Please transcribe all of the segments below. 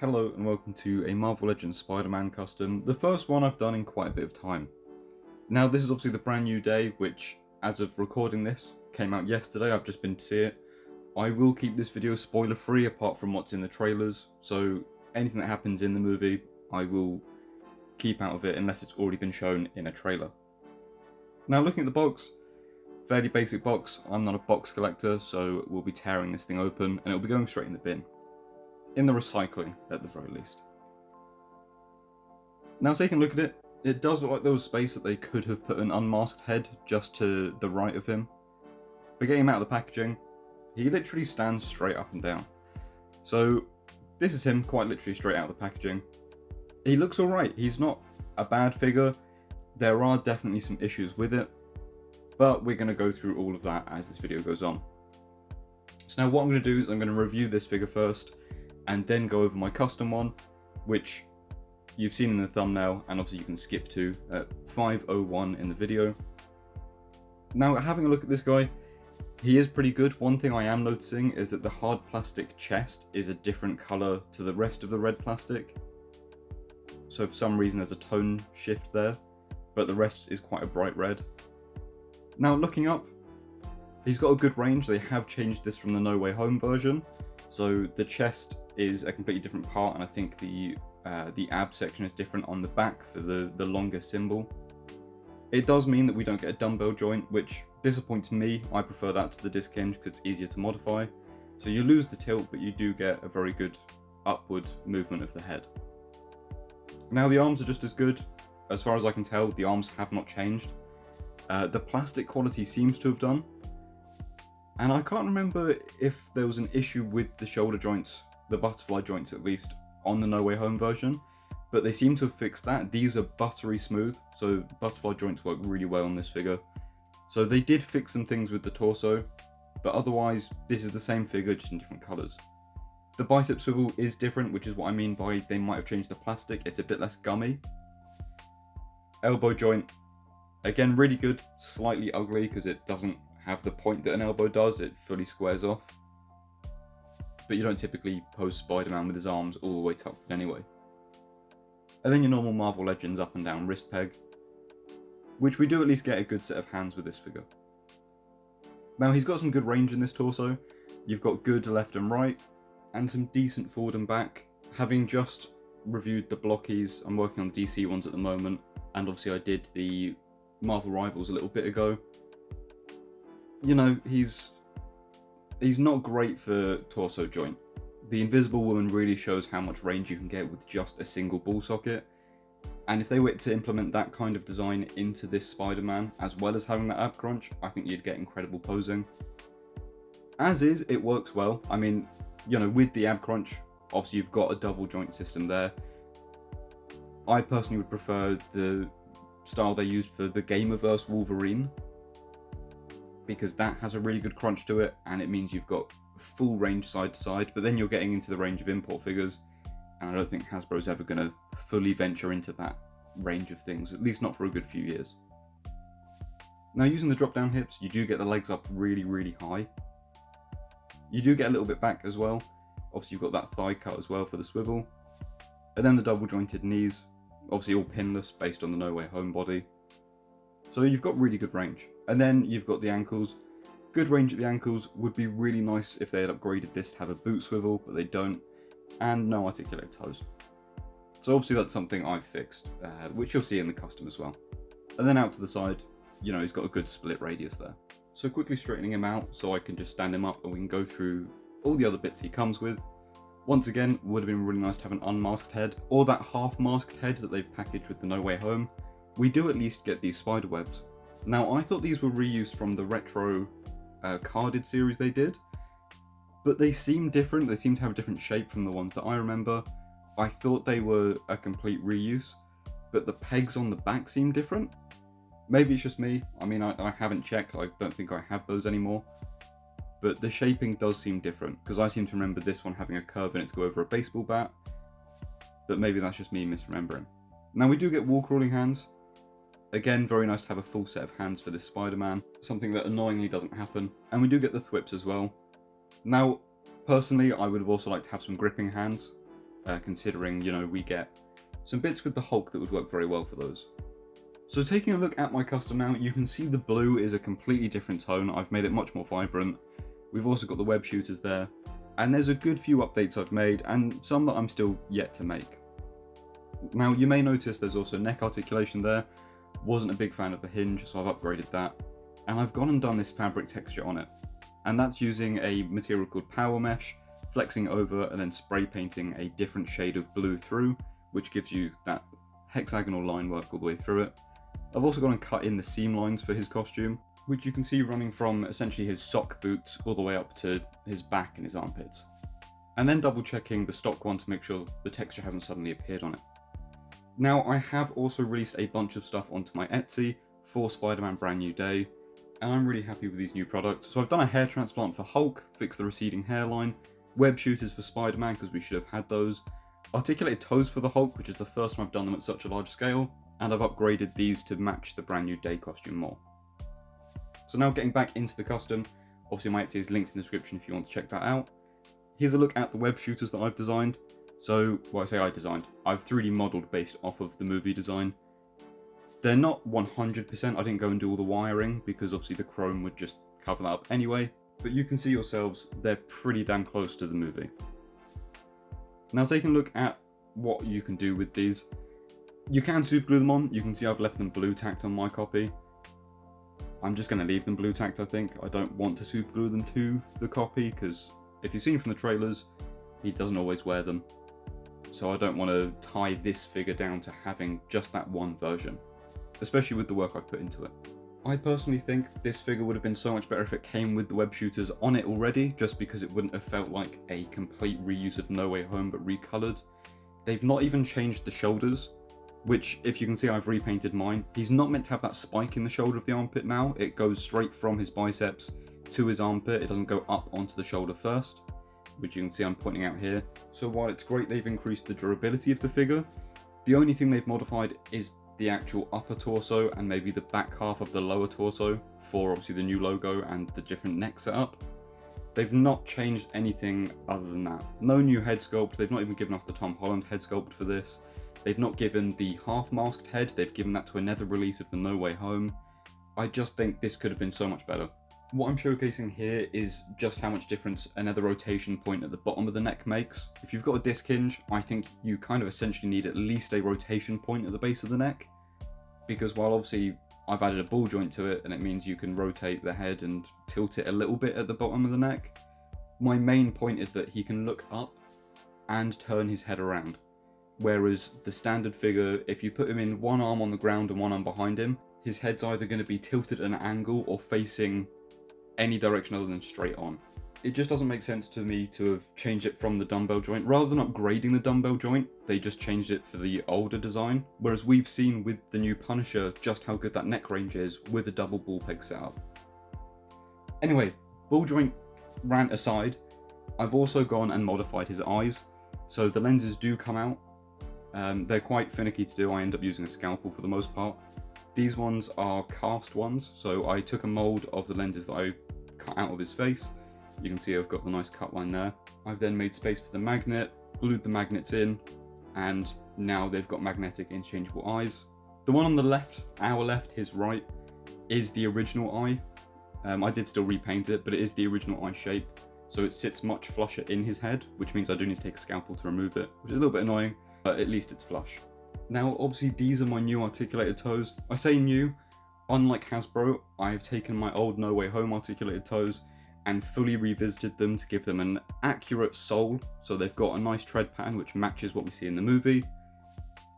Hello and welcome to a Marvel Legends Spider-Man custom, the first one I've done in quite a bit of time. Now this is obviously the brand new day, which as of recording this, came out yesterday. I've just been to see it. I will keep this video spoiler free apart from what's in the trailers, so anything that happens in the movie I will keep out of it unless it's already been shown in a trailer. Now looking at the box, fairly basic box. I'm not a box collector, so we'll be tearing this thing open and it'll be going straight in the bin. In the recycling, at the very least. Now taking a look at it, it does look like there was space that they could have put an unmasked head just to the right of him. But getting him out of the packaging, he literally stands straight up and down. So this is him quite literally straight out of the packaging. He looks alright, he's not a bad figure. There are definitely some issues with it, but we're going to go through all of that as this video goes on. So now what I'm going to do is I'm going to review this figure first, and then go over my custom one, which you've seen in the thumbnail, and obviously you can skip to at 5:01 in the video. Now, having a look at this guy, he is pretty good. One thing I am noticing is that the hard plastic chest is a different colour to the rest of the red plastic. So for some reason there's a tone shift there, but the rest is quite a bright red. Now looking up, he's got a good range. They have changed this from the No Way Home version. So the chest is a completely different part, and I think the ab section is different on the back for the longer symbol. It does mean that we don't get a dumbbell joint, which disappoints me. I prefer that to the disc hinge because it's easier to modify. So you lose the tilt, but you do get a very good upward movement of the head. Now the arms are just as good. As far as I can tell, the arms have not changed. The plastic quality seems to have done. And I can't remember if there was an issue with the shoulder joints, the butterfly joints at least, on the No Way Home version, but they seem to have fixed that. These are buttery smooth, so butterfly joints work really well on this figure. So they did fix some things with the torso, but otherwise this is the same figure, just in different colours. The bicep swivel is different, which is what I mean by they might have changed the plastic. It's a bit less gummy. Elbow joint, again really good, slightly ugly because it doesn't have the point that an elbow does, it fully squares off. But you don't typically pose Spider-Man with his arms all the way tucked in anyway. And then your normal Marvel Legends up and down wrist peg, which we do at least get a good set of hands with this figure. Now he's got some good range in this torso. You've got good left and right, and some decent forward and back. Having just reviewed the blockies, I'm working on the DC ones at the moment, and obviously I did the Marvel Rivals a little bit ago. You know, he's not great for torso joint. The Invisible Woman really shows how much range you can get with just a single ball socket. And if they were to implement that kind of design into this Spider-Man, as well as having that ab crunch, I think you'd get incredible posing. As is, it works well. I mean, you know, with the ab crunch, obviously you've got a double joint system there. I personally would prefer the style they used for the Gamerverse Wolverine, because that has a really good crunch to it, and it means you've got full range side to side, but then you're getting into the range of import figures, and I don't think Hasbro's ever going to fully venture into that range of things, at least not for a good few years. Now using the drop down hips, you do get the legs up really, really high. You do get a little bit back as well. Obviously you've got that thigh cut as well for the swivel. And then the double jointed knees, obviously all pinless based on the No Way Home body. So you've got really good range. And then you've got the ankles. Good range at the ankles. Would be really nice if they had upgraded this to have a boot swivel, but they don't. And no articulated toes. So obviously that's something I've fixed, which you'll see in the custom as well. And then out to the side, you know, he's got a good split radius there. So quickly straightening him out so I can just stand him up and we can go through all the other bits he comes with. Once again, would have been really nice to have an unmasked head, or that half-masked head that they've packaged with the No Way Home. We do at least get these spider webs. Now, I thought these were reused from the retro carded series they did, but they seem different. They seem to have a different shape from the ones that I remember. I thought they were a complete reuse, but the pegs on the back seem different. Maybe it's just me. I mean, I haven't checked. I don't think I have those anymore. But the shaping does seem different, because I seem to remember this one having a curve in it to go over a baseball bat. But maybe that's just me misremembering. Now we do get wall crawling hands. Again, very nice to have a full set of hands for this Spider-Man, something that annoyingly doesn't happen. And we do get the thwips as well. Now, personally, I would have also liked to have some gripping hands. considering, you know, we get some bits with the Hulk that would work very well for those. So taking a look at my custom now, you can see the blue is a completely different tone. I've made it much more vibrant. We've also got the web shooters there, and there's a good few updates I've made and some that I'm still yet to make. Now you may notice there's also neck articulation there. Wasn't a big fan of the hinge, so I've upgraded that. And I've gone and done this fabric texture on it. And that's using a material called Power Mesh, flexing over and then spray painting a different shade of blue through, which gives you that hexagonal line work all the way through it. I've also gone and cut in the seam lines for his costume, which you can see running from essentially his sock boots all the way up to his back and his armpits. And then double checking the stock one to make sure the texture hasn't suddenly appeared on it. Now I have also released a bunch of stuff onto my Etsy for Spider-Man Brand New Day, and I'm really happy with these new products. So I've done a hair transplant for Hulk, fixed the receding hairline, web shooters for Spider-Man because we should have had those, articulated toes for the Hulk, which is the first time I've done them at such a large scale, and I've upgraded these to match the Brand New Day costume more. So now getting back into the custom, obviously my Etsy is linked in the description if you want to check that out. Here's a look at the web shooters that I've designed. So, well, I say I designed, I've 3D modelled based off of the movie design. They're not 100%, I didn't go and do all the wiring because obviously the chrome would just cover that up anyway, but you can see yourselves, they're pretty damn close to the movie. Now taking a look at what you can do with these, you can super glue them on. You can see I've left them blue tacked on my copy. I'm just going to leave them blue tacked, I think. I don't want to super glue them to the copy because if you've seen from the trailers, he doesn't always wear them. So I don't want to tie this figure down to having just that one version, especially with the work I've put into it. I personally think this figure would have been so much better if it came with the web shooters on it already, just because it wouldn't have felt like a complete reuse of No Way Home but recolored. They've not even changed the shoulders, which if you can see I've repainted mine. He's not meant to have that spike in the shoulder of the armpit now. It goes straight from his biceps to his armpit. It doesn't go up onto the shoulder first, which you can see I'm pointing out here. So while it's great they've increased the durability of the figure, the only thing they've modified is the actual upper torso and maybe the back half of the lower torso for obviously the new logo and the different neck setup. They've not changed anything other than that. No new head sculpt. They've not even given us the Tom Holland head sculpt for this. They've not given the half-masked head. They've given that to another release of the No Way Home. I just think this could have been so much better. What I'm showcasing here is just how much difference another rotation point at the bottom of the neck makes. If you've got a disc hinge, I think you kind of essentially need at least a rotation point at the base of the neck. Because while obviously I've added a ball joint to it and it means you can rotate the head and tilt it a little bit at the bottom of the neck, my main point is that he can look up and turn his head around. Whereas the standard figure, if you put him in one arm on the ground and one arm behind him, his head's either going to be tilted at an angle or facing any direction other than straight on. It just doesn't make sense to me to have changed it from the dumbbell joint. Rather than upgrading the dumbbell joint, they just changed it for the older design. Whereas we've seen with the new Punisher just how good that neck range is with a double ball peg setup. Anyway, ball joint rant aside, I've also gone and modified his eyes. So the lenses do come out. They're quite finicky to do. I end up using a scalpel for the most part. These ones are cast ones, so I took a mold of the lenses that I cut out of his face. You can see I've got the nice cut line there. I've then made space for the magnet, glued the magnets in, and now they've got magnetic interchangeable eyes. The one on the left, our left, his right, is the original eye. I did still repaint it, but it is the original eye shape, so it sits much flusher in his head, which means I do need to take a scalpel to remove it, which is a little bit annoying, but at least it's flush. Now, obviously, these are my new articulated toes. I say new, unlike Hasbro, I've taken my old No Way Home articulated toes and fully revisited them to give them an accurate sole, so they've got a nice tread pattern which matches what we see in the movie,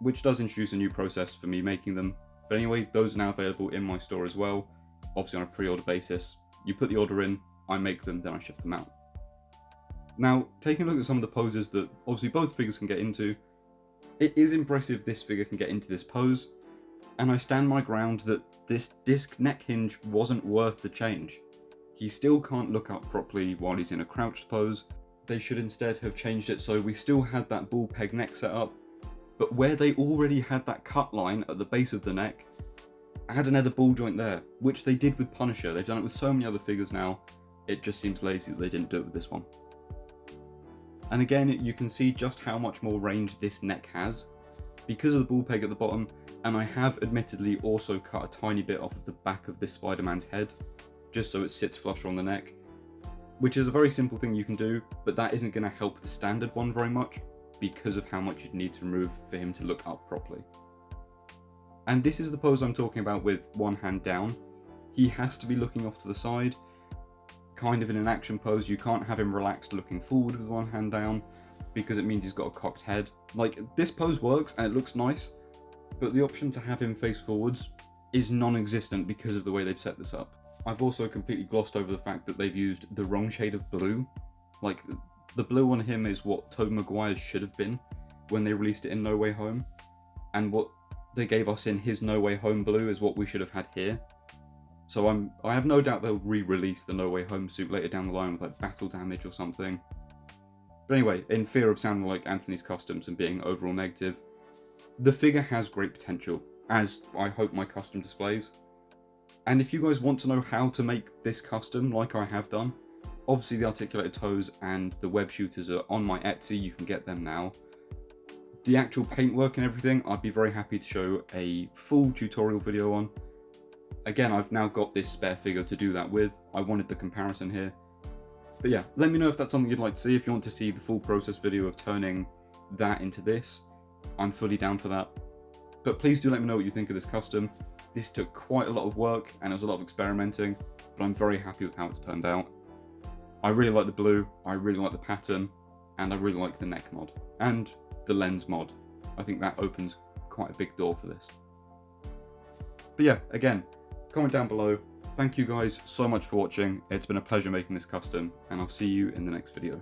which does introduce a new process for me making them. But anyway, those are now available in my store as well, obviously on a pre-order basis. You put the order in, I make them, then I ship them out. Now, taking a look at some of the poses that obviously both figures can get into, it is impressive this figure can get into this pose, and I stand my ground that this disc neck hinge wasn't worth the change. He still can't look up properly while he's in a crouched pose. They should instead have changed it so we still had that ball peg neck set up, but where they already had that cut line at the base of the neck, add another ball joint there, which they did with Punisher. They've done it with so many other figures now, it just seems lazy that they didn't do it with this one. And again, you can see just how much more range this neck has because of the ball peg at the bottom, and I have admittedly also cut a tiny bit off of the back of this Spider-Man's head, just so it sits flush on the neck, which is a very simple thing you can do, but that isn't going to help the standard one very much because of how much you'd need to remove for him to look up properly. And this is the pose I'm talking about with one hand down. He has to be looking off to the side, kind of in an action pose. You can't have him relaxed looking forward with one hand down, because it means he's got a cocked head. Like, this pose works and it looks nice, but the option to have him face forwards is non-existent because of the way they've set this up. I've also completely glossed over the fact that they've used the wrong shade of blue. Like, the blue on him is what Tobey Maguire's should have been when they released it in No Way Home, and what they gave us in his No Way Home blue is what we should have had here. So I have no doubt they'll re-release the No Way Home suit later down the line with like battle damage or something. But anyway, in fear of sounding like Anthony's Customs and being overall negative, the figure has great potential, as I hope my custom displays. And if you guys want to know how to make this custom like I have done, obviously the articulated toes and the web shooters are on my Etsy, you can get them now. The actual paintwork and everything, I'd be very happy to show a full tutorial video on. Again, I've now got this spare figure to do that with. I wanted the comparison here. But yeah, let me know if that's something you'd like to see. If you want to see the full process video of turning that into this, I'm fully down for that. But please do let me know what you think of this custom. This took quite a lot of work and it was a lot of experimenting, but I'm very happy with how it's turned out. I really like the blue, I really like the pattern, and I really like the neck mod. And the lens mod. I think that opens quite a big door for this. But yeah, again, comment down below. Thank you guys so much for watching. It's been a pleasure making this custom, and I'll see you in the next video.